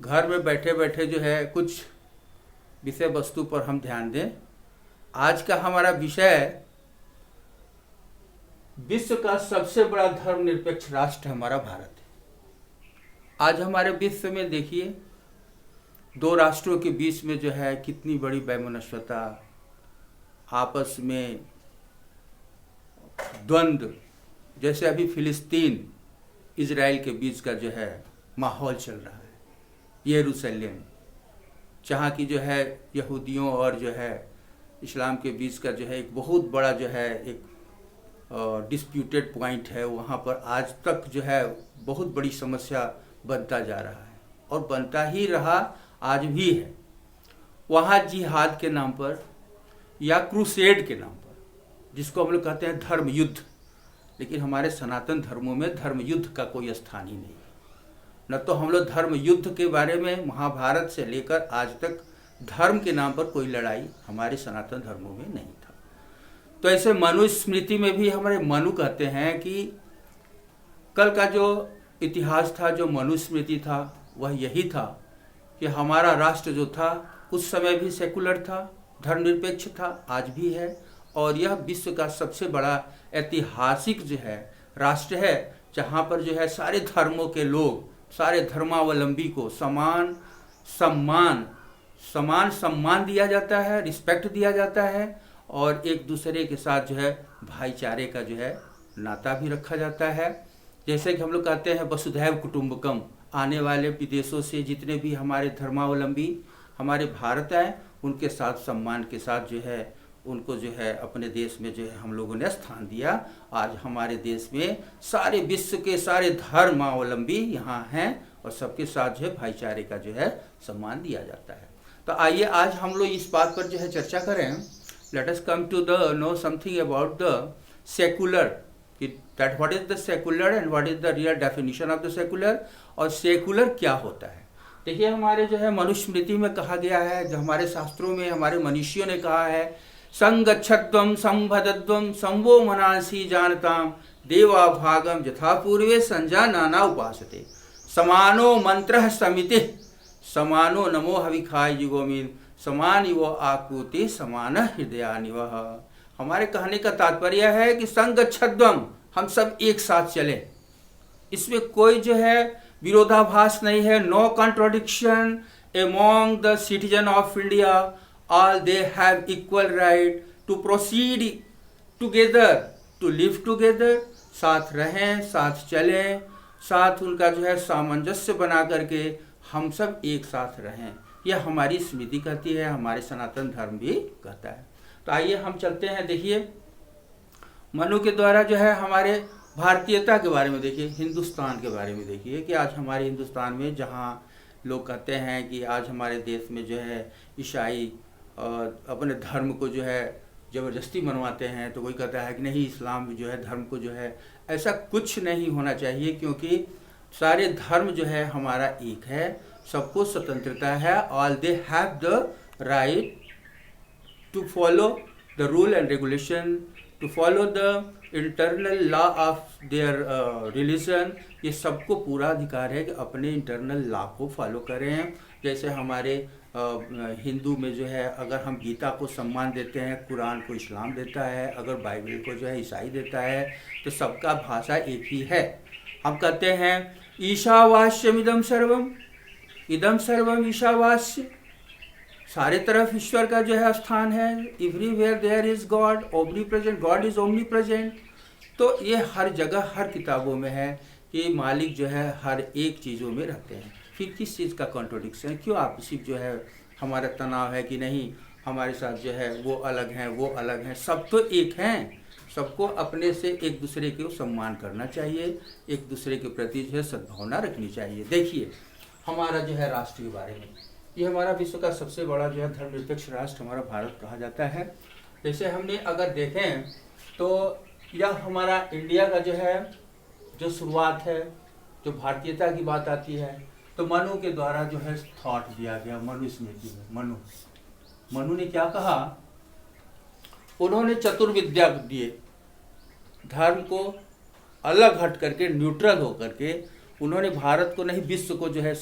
घर में बैठे बैठे जो है कुछ विषय वस्तु पर हम ध्यान दें। आज का हमारा विषय विश्व का सबसे बड़ा धर्मनिरपेक्ष राष्ट्र हमारा भारत है। आज हमारे विश्व में देखिए, दो राष्ट्रों के बीच में जो है कितनी बड़ी वैमनस्यता, आपस में द्वंद्व, जैसे अभी फिलिस्तीन इजराइल के बीच का जो है माहौल चल रहा है। यरूशलेम, जहाँ की जो है यहूदियों और जो है इस्लाम के बीच का जो है एक बहुत बड़ा जो है एक डिस्प्यूटेड पॉइंट है, वहाँ पर आज तक जो है बहुत बड़ी समस्या बनता जा रहा है और बनता ही रहा, आज भी है। वहाँ जिहाद के नाम पर या क्रूसेड के नाम पर, जिसको हम लोग कहते हैं धर्म युद्ध, लेकिन हमारे सनातन धर्मों में धर्म युद्ध का कोई स्थान ही नहीं है। न तो हम लोग धर्म युद्ध के बारे में महाभारत से लेकर आज तक धर्म के नाम पर कोई लड़ाई हमारे सनातन धर्मों में नहीं था। तो ऐसे मनुस्मृति में भी हमारे मनु कहते हैं कि कल का जो इतिहास था, जो मनुस्मृति था, वह यही था कि हमारा राष्ट्र जो था उस समय भी सेकुलर था, धर्मनिरपेक्ष था, आज भी है। और यह विश्व का सबसे बड़ा ऐतिहासिक जो है राष्ट्र है, जहाँ पर जो है सारे धर्मों के लोग, सारे धर्मावलंबी को समान सम्मान दिया जाता है, रिस्पेक्ट दिया जाता है, और एक दूसरे के साथ जो है भाईचारे का जो है नाता भी रखा जाता है। जैसे कि हम लोग कहते हैं वसुधैव कुटुंबकम, आने वाले विदेशों से जितने भी हमारे धर्मावलंबी हमारे भारत आए, उनके साथ सम्मान के साथ जो है उनको जो है अपने देश में जो है हम लोगों ने स्थान दिया। आज हमारे देश में सारे विश्व के सारे धर्मावलंबी यहाँ हैं और सबके साथ जो है भाईचारे का जो है सम्मान दिया जाता है। तो आइए आज हम लोग इस बात पर जो है चर्चा करें। Let us come to the know something about the secular, that what is the secular and what is the real definition of the secular, और सेकुलर क्या होता है। देखिए, हमारे जो है मनुस्मृति में कहा गया है, जो हमारे शास्त्रों में हमारे मनीषियों ने कहा है, संगच्छध्वम संभदध्वम संवो मनासी जानताम देवा भागम यथा पूर्वे संजानाना उपासते समानो मंत्र समिति समानो नमो हविखाय युगोमिन समान वो आकुति समान हृदयानिवह। हमारे कहने का तात्पर्य है कि संगच्छध्वम, हम सब एक साथ चले, इसमें कोई जो है विरोधाभास नहीं है। No contradiction among the citizen of India, all they have equal right to proceed together, to live together, साथ रहें, साथ चलें, साथ उनका जो है सामंजस्य बना करके हम सब एक साथ रहें। यह हमारी स्मृति कहती है, हमारे सनातन धर्म भी कहता है। तो आइए हम चलते हैं। देखिए, मनु के द्वारा जो है हमारे भारतीयता के बारे में देखिए, हिंदुस्तान के बारे में देखिए कि आज हमारे हिंदुस्तान में जहाँ लोग कहते हैं कि आज हमारे देश में जो है ईसाई अपने धर्म को जो है ज़बरदस्ती मनवाते हैं, तो कोई कहता है कि नहीं, इस्लाम जो है धर्म को जो है, ऐसा कुछ नहीं होना चाहिए, क्योंकि सारे धर्म जो है हमारा एक है, सबको स्वतंत्रता है। All they have the right to follow the rule and regulation, to follow the internal law of their religion. ये सबको पूरा अधिकार है कि अपने इंटरनल लॉ को फॉलो करें। जैसे हमारे हिंदू में जो है, अगर हम गीता को सम्मान देते हैं, कुरान को इस्लाम देता है, अगर बाइबल को जो है ईसाई देता है, तो सबका भाषा एक ही है। हम कहते हैं ईशावास्यम इदम सर्वम ईशावास्य, सारे तरफ ईश्वर का जो है स्थान है। Everywhere there is God, omnipresent, God is omnipresent. तो ये हर जगह हर किताबों में है कि मालिक जो है हर एक चीज़ों में रहते हैं। फिर किस चीज़ का कॉन्ट्रोडिक्शन, क्यों आपसी जो है हमारा तनाव है कि नहीं हमारे साथ जो है वो अलग हैं, वो अलग हैं, सब तो एक हैं। सबको अपने से एक दूसरे को सम्मान करना चाहिए, एक दूसरे के प्रति जो है सद्भावना रखनी चाहिए। देखिए, हमारा जो है राष्ट्र के बारे में, ये हमारा विश्व का सबसे बड़ा जो है धर्मनिरपेक्ष राष्ट्र हमारा भारत कहा जाता है। जैसे हमने अगर देखें तो यह हमारा इंडिया का जो है जो शुरुआत है, जो भारतीयता की बात आती है, तो मनु के द्वारा जो है थॉट दिया गया। मनुस्मृति में मनु ने क्या कहा, उन्होंने चतुर्विद्या दिए, धर्म को अलग हट करके न्यूट्रल होकर के उन्होंने भारत को नहीं विश्व को जो है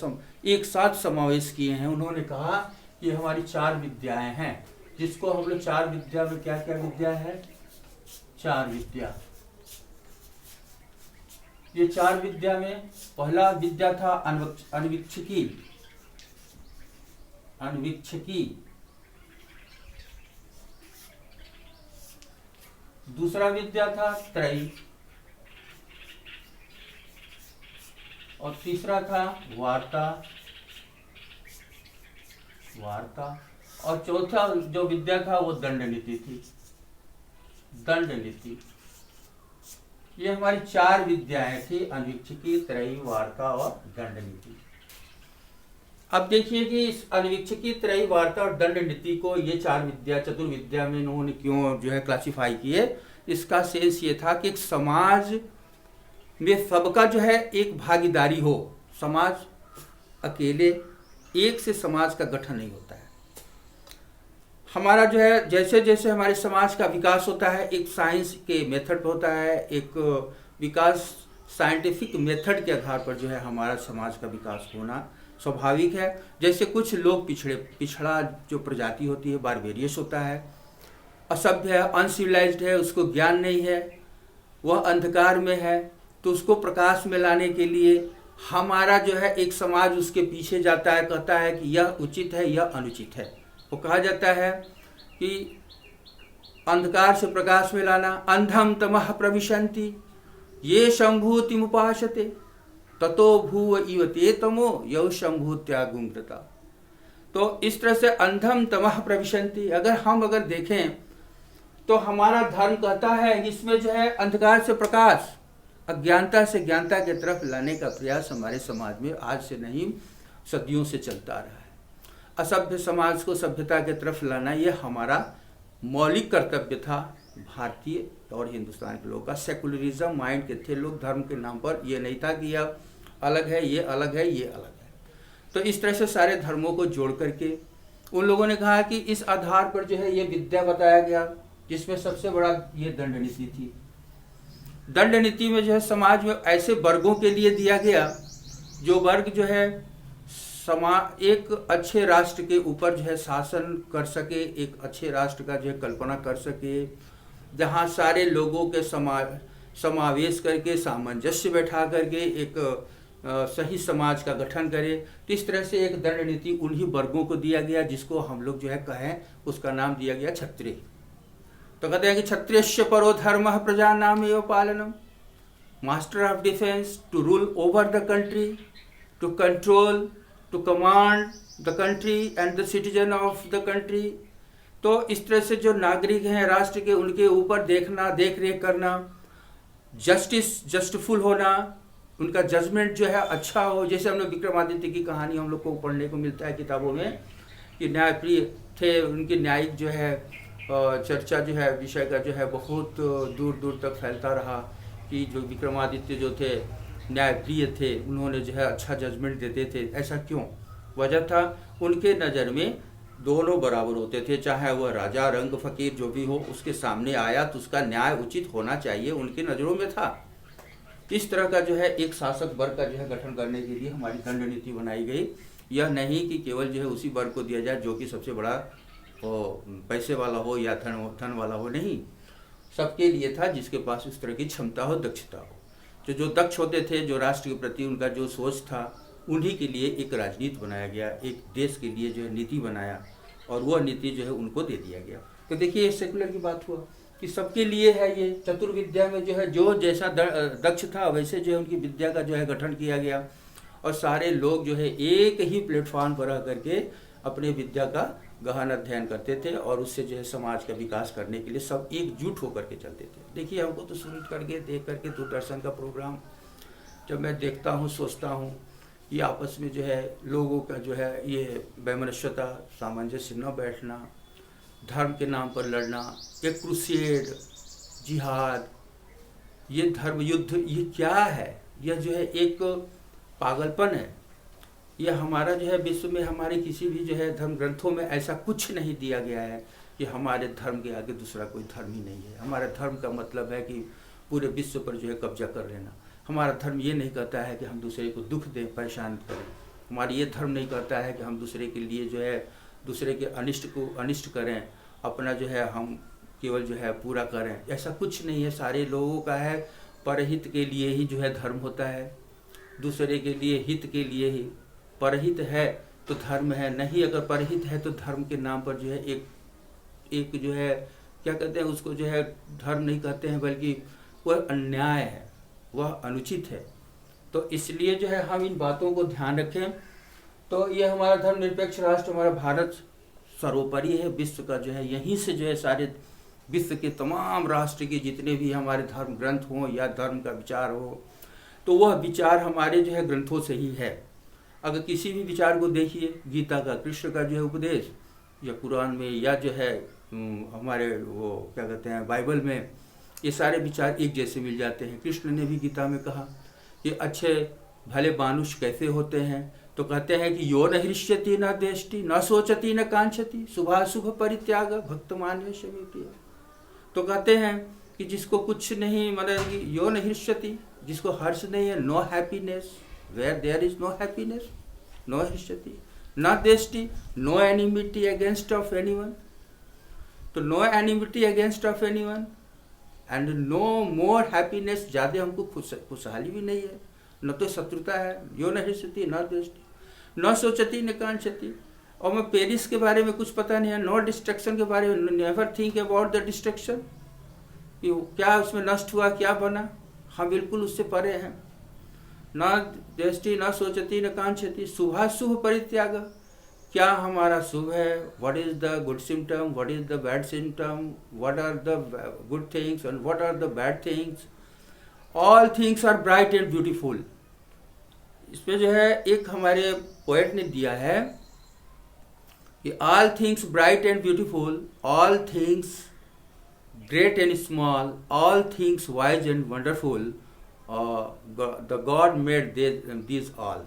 एक साथ समावेश किए हैं। उन्होंने कहा कि हमारी 4 विद्याएं हैं, जिसको हम लोग 4 विद्या में क्या क्या विद्या है, 4 विद्या। ये 4 विद्या में पहला विद्या था अन्वीक्षिकी। दूसरा विद्या था त्रयी, और तीसरा था वार्ता। और चौथा जो विद्या था वो दंड नीति थी। ये हमारी 4 विद्याएं थी, अन्वीक्षिकी, त्रयी, वार्ता और दंड नीति। अब देखिए कि इस अन्वीक्षिकी, त्रयी, वार्ता और दंड नीति को ये 4 विद्या चतुर्विद्या में इन्होंने क्यों जो है क्लासिफाई किए। इसका सेंस ये था कि एक समाज में सबका जो है एक भागीदारी हो। समाज अकेले एक से समाज का गठन नहीं होता है। हमारा जो है जैसे जैसे हमारे समाज का विकास होता है, एक साइंस के मेथड पर होता है, एक विकास साइंटिफिक मेथड के आधार पर जो है हमारा समाज का विकास होना स्वाभाविक है। जैसे कुछ लोग पिछड़ा जो प्रजाति होती है, बारबेरियस होता है, असभ्य है, अनसिविलाइज्ड है, उसको ज्ञान नहीं है, वह अंधकार में है, तो उसको प्रकाश में लाने के लिए हमारा जो है एक समाज उसके पीछे जाता है, कहता है कि यह उचित है, यह अनुचित है। वो कहा जाता है कि अंधकार से प्रकाश में लाना, अंधम तमः प्रविशन्ति ये शंभूतिमुपासते ततो भूव इव ते तमो यौ शंभूत्यागुंकृता। तो इस तरह से अंधम तमः प्रविशन्ति, अगर देखें तो हमारा धर्म कहता है इसमें जो है अंधकार से प्रकाश, अज्ञानता से ज्ञानता की तरफ लाने का प्रयास हमारे समाज में आज से नहीं सदियों से चलता रहा है। असभ्य समाज को सभ्यता की तरफ लाना यह हमारा मौलिक कर्तव्य था भारतीय और हिंदुस्तान के लोगों का। सेकुलरिज्म माइंड के थे लोग, धर्म के नाम पर यह नहीं था कि यह अलग है, ये अलग है, ये अलग है। तो इस तरह से सारे धर्मों को जोड़ करके उन लोगों ने कहा कि इस आधार पर जो है ये विद्या बताया गया, जिसमें सबसे बड़ा ये दंड नीति थी। दंड नीति में जो है समाज में ऐसे वर्गों के लिए दिया गया जो वर्ग जो है एक अच्छे राष्ट्र के ऊपर जो है शासन कर सके, एक अच्छे राष्ट्र का जो है कल्पना कर सके, जहाँ सारे लोगों के समावेश करके सामंजस्य बैठा करके एक सही समाज का गठन करे। तो इस तरह से एक दंड नीति उन्हीं वर्गों को दिया गया जिसको हम लोग जो है कहें, उसका नाम दिया गया क्षत्रिय। तो कहते हैं कि क्षत्रियस्य परो धर्मः प्रजानाम एव पालनम, master of defence, to rule over the country, to control, to command the country and the citizen of the country. तो इस तरह से जो नागरिक हैं राष्ट्र के, उनके ऊपर देखना, देख रेख करना, जस्टिफुल होना, उनका जजमेंट जो है अच्छा हो। जैसे हम लोग विक्रमादित्य की कहानी हम लोग को पढ़ने को मिलता है किताबों में कि न्यायप्रिय थे, उनके न्यायिक जो है चर्चा जो है विषय का जो है बहुत दूर दूर तक फैलता रहा कि जो विक्रमादित्य जो थे न्यायप्रिय थे, उन्होंने जो है अच्छा जजमेंट देते थे। ऐसा क्यों? वजह था उनके नज़र में दोनों बराबर होते थे, चाहे वह राजा, रंग, फकीर जो भी हो, उसके सामने आया तो उसका न्याय उचित होना चाहिए, उनकी नज़रों में था। इस तरह का जो है एक शासक वर्ग का जो है गठन करने के लिए हमारी दंड नीति बनाई गई। यह नहीं कि केवल जो है उसी वर्ग को दिया जाए जो कि सबसे बड़ा पैसे वाला हो या धन वाला हो, नहीं, सबके लिए था जिसके पास उस तरह की क्षमता हो, दक्षता हो। जो दक्ष होते थे, जो राष्ट्र के प्रति उनका जो सोच था, उन्हीं के लिए एक राजनीति बनाया गया, एक देश के लिए जो है नीति बनाया, और वह नीति जो है उनको दे दिया गया। तो देखिए ये सेकुलर की बात हुआ कि सबके लिए है। ये चतुर्विद्या में जो है जो जैसा दक्ष था वैसे जो है उनकी विद्या का जो है गठन किया गया, और सारे लोग जो है एक ही प्लेटफॉर्म पर रह करके अपने विद्या का गहन अध्ययन करते थे, और उससे जो है समाज का विकास करने के लिए सब एकजुट होकर के चलते थे। देखिए हमको तो सुन करके, देख करके दूरदर्शन का प्रोग्राम जब मैं देखता हूँ, सोचता हूँ, ये आपस में जो है लोगों का जो है ये वैमनस्यता, सामंजस्य न बैठना, धर्म के नाम पर लड़ना, एक क्रूसेड, जिहाद, ये धर्म युद्ध, ये क्या है? यह जो है एक पागलपन है। यह हमारा जो है विश्व में हमारे किसी भी जो है धर्म ग्रंथों में ऐसा कुछ नहीं दिया गया है कि हमारे धर्म के आगे दूसरा कोई धर्म ही नहीं है। हमारा धर्म का मतलब है कि पूरे विश्व पर जो है कब्जा कर लेना। हमारा धर्म ये नहीं कहता है कि हम दूसरे को दुख दें, परेशान करें। हमारा ये धर्म नहीं कहता है कि हम दूसरे के लिए जो है दूसरे के अनिष्ट को अनिष्ट करें, अपना जो है हम केवल जो है पूरा करें, ऐसा कुछ नहीं है। सारे लोगों का है परहित के लिए ही जो है धर्म होता है, दूसरे के लिए हित के लिए ही। परहित है तो धर्म है, नहीं अगर परहित है तो धर्म के नाम पर जो है एक जो है क्या कहते हैं उसको जो है धर्म नहीं कहते हैं, बल्कि वह अन्याय है, वह अनुचित है। तो इसलिए जो है हम इन बातों को ध्यान रखें। तो ये हमारा धर्मनिरपेक्ष राष्ट्र, हमारा भारत सर्वोपरि है, विश्व का जो है यहीं से जो है सारे विश्व के तमाम राष्ट्र के जितने भी हमारे धर्म ग्रंथ हों या धर्म का विचार हो, तो वह विचार हमारे जो है ग्रंथों से ही है। अगर किसी भी विचार को देखिए, गीता का, कृष्ण का जो है उपदेश, या कुरान में, या जो है हमारे वो क्या कहते हैं बाइबल में, ये सारे विचार एक जैसे मिल जाते हैं। कृष्ण ने भी गीता में कहा कि अच्छे भले मानुष कैसे होते हैं, तो कहते हैं कि यो न हृष्यति न देष्टि न सोचति न कांक्षति शुभाशुभ परित्याग भक्तमान्य समेति। तो कहते हैं कि जिसको कुछ नहीं, मतलब यो न हृष्यति, जिसको हर्ष नहीं है, no happiness, where there is no happiness no हृष्यति, न देष्टि, no enmity against of anyone. तो no enmity against of anyone and no more happiness, ज़्यादा हमको खुशहाली भी नहीं है, न तो शत्रुता है। यो न हृष्यति न देष्टि न सोचति न कांक्षति। और मैं पेरिस के बारे में कुछ पता नहीं है, नो डिस्ट्रक्शन के बारे में, never think about the destruction, कि क्या उसमें नष्ट हुआ, क्या बना, हम बिल्कुल उससे परे हैं। न देष्टि न सोचति न कांक्षति शुभाशुभ परित्याग, क्या हमारा शुभ है, what is the good symptom, what is the bad symptom, what are the good things and what are the bad things, all things are bright and beautiful. इसमें जो है एक हमारे पोएट ने दिया है कि all things bright and beautiful, all things great and small, all things wise and wonderful, the God made these all.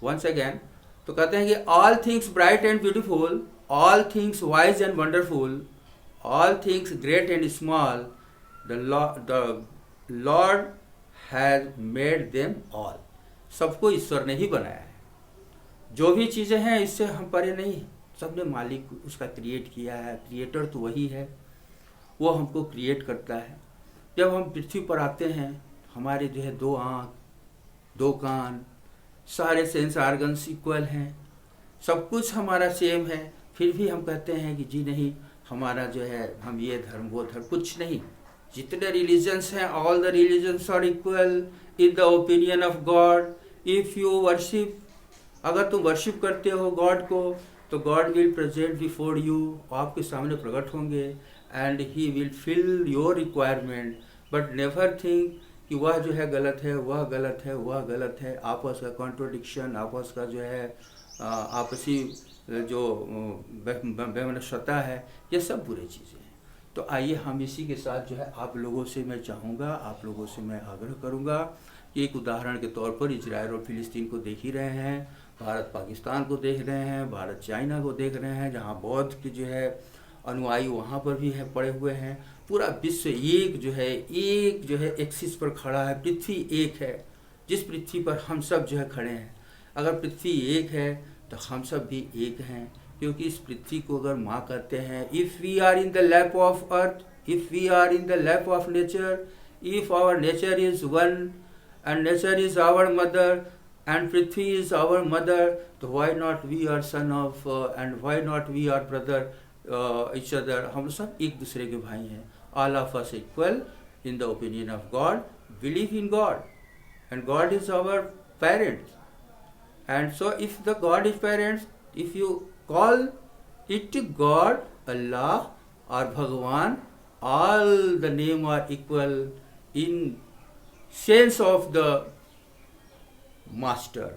Once again, तो कहते हैं कि all things bright and beautiful, all things wise and wonderful, all things great and small, the Lord has made them all. सबको ईश्वर ने ही बनाया है। जो भी चीज़ें हैं इससे हम परे नहीं, सबने मालिक उसका क्रिएट किया है। क्रिएटर तो वही है, वो हमको क्रिएट करता है। जब हम पृथ्वी पर आते हैं, हमारे जो है 2 आँख, 2 कान, सारे सेंस ऑर्गन्स इक्वल हैं, सब कुछ हमारा सेम है, फिर भी हम कहते हैं कि जी नहीं, हमारा जो है हम ये धर्म वो धर्म, कुछ नहीं। जितने रिलीजन्स हैं, all the religions are equal in the opinion of God. If you worship, अगर तुम वर्शिप करते हो गॉड को, तो God will present before you, आपके सामने प्रकट होंगे, and he will fill your requirement. But never think कि वह जो है गलत है, वह गलत है, वह गलत है। आपस का कॉन्ट्रोडिक्शन, आपस का जो है आपसी जो वैमनस्यता है, ये सब बुरी चीज़ें हैं। तो आइए हम इसी के साथ जो है आप लोगों से मैं चाहूँगा, आप लोगों से मैं आग्रह करूँगा कि एक उदाहरण के तौर पर इजराइल और फिलिस्तीन को देख ही रहे हैं, भारत पाकिस्तान को देख रहे हैं, भारत चाइना को देख रहे हैं, जहाँ बौद्ध की जो है अनुयायी वहाँ पर भी है, पड़े हुए हैं। पूरा विश्व एक जो है एक्सिस पर खड़ा है। पृथ्वी एक है, जिस पृथ्वी पर हम सब जो है खड़े हैं। अगर पृथ्वी एक है तो हम सब भी एक हैं, क्योंकि इस पृथ्वी को अगर माँ कहते हैं, if we are in the lap of earth, if we are in the lap of nature, if our nature is one and nature is our mother and Prithvi is our mother, तो why not we are son of and why not we are brother each other। हम सब एक दूसरे के भाई हैं। All of us equal in the opinion of God, believe in God, and God is our parents। And so if the God is parents, if you call it God, Allah or Bhagwan, all the name are equal in sense of the master।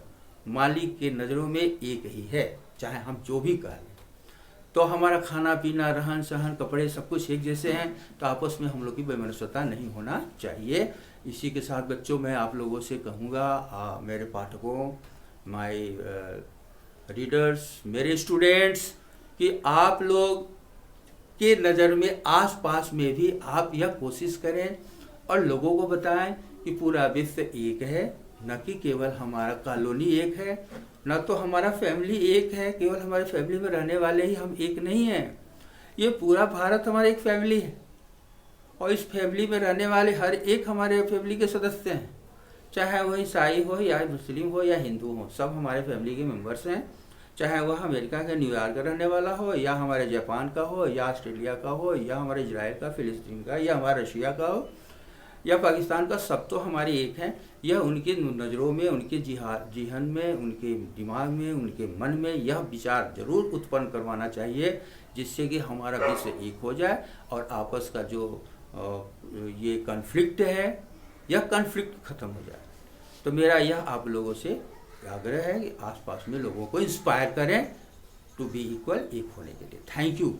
मालिक के नज़रों में एक ही है, चाहे हम जो भी कहें। तो हमारा खाना पीना, रहन सहन, कपड़े सब कुछ एक जैसे हैं, तो आपस में हम लोग की वैमनस्यता नहीं होना चाहिए। इसी के साथ बच्चों, मैं आप लोगों से कहूँगा, मेरे पाठकों, माय रीडर्स, मेरे स्टूडेंट्स, कि आप लोग के नज़र में आसपास में भी आप यह कोशिश करें और लोगों को बताएं कि पूरा विश्व एक है, न कि केवल हमारा कॉलोनी एक है, न तो हमारा फैमिली एक है, केवल हमारे फैमिली में रहने वाले ही हम एक नहीं हैं। ये पूरा भारत हमारा एक फैमिली है और इस फैमिली में रहने वाले हर एक हमारे फैमिली के सदस्य हैं, चाहे वह ईसाई हो या मुस्लिम हो या हिंदू हो, सब हमारे फैमिली के मेंबर्स हैं। चाहे वह अमेरिका के न्यूयॉर्क का रहने वाला हो या हमारे जापान का हो या ऑस्ट्रेलिया का हो या हमारे इजराइल का, फिलिस्तीन का या हमारा रशिया का हो या पाकिस्तान का, सब तो हमारे एक हैं। यह उनकी नज़रों में, उनके जिहन में, उनके दिमाग में, उनके मन में यह विचार जरूर उत्पन्न करवाना चाहिए, जिससे कि हमारा विश्व एक हो जाए और आपस का जो ये कॉन्फ्लिक्ट है, यह कॉन्फ्लिक्ट खत्म हो जाए। तो मेरा यह आप लोगों से आग्रह है कि आसपास में लोगों को इंस्पायर करें टू बी इक्वल, एक होने के लिए। Thank you.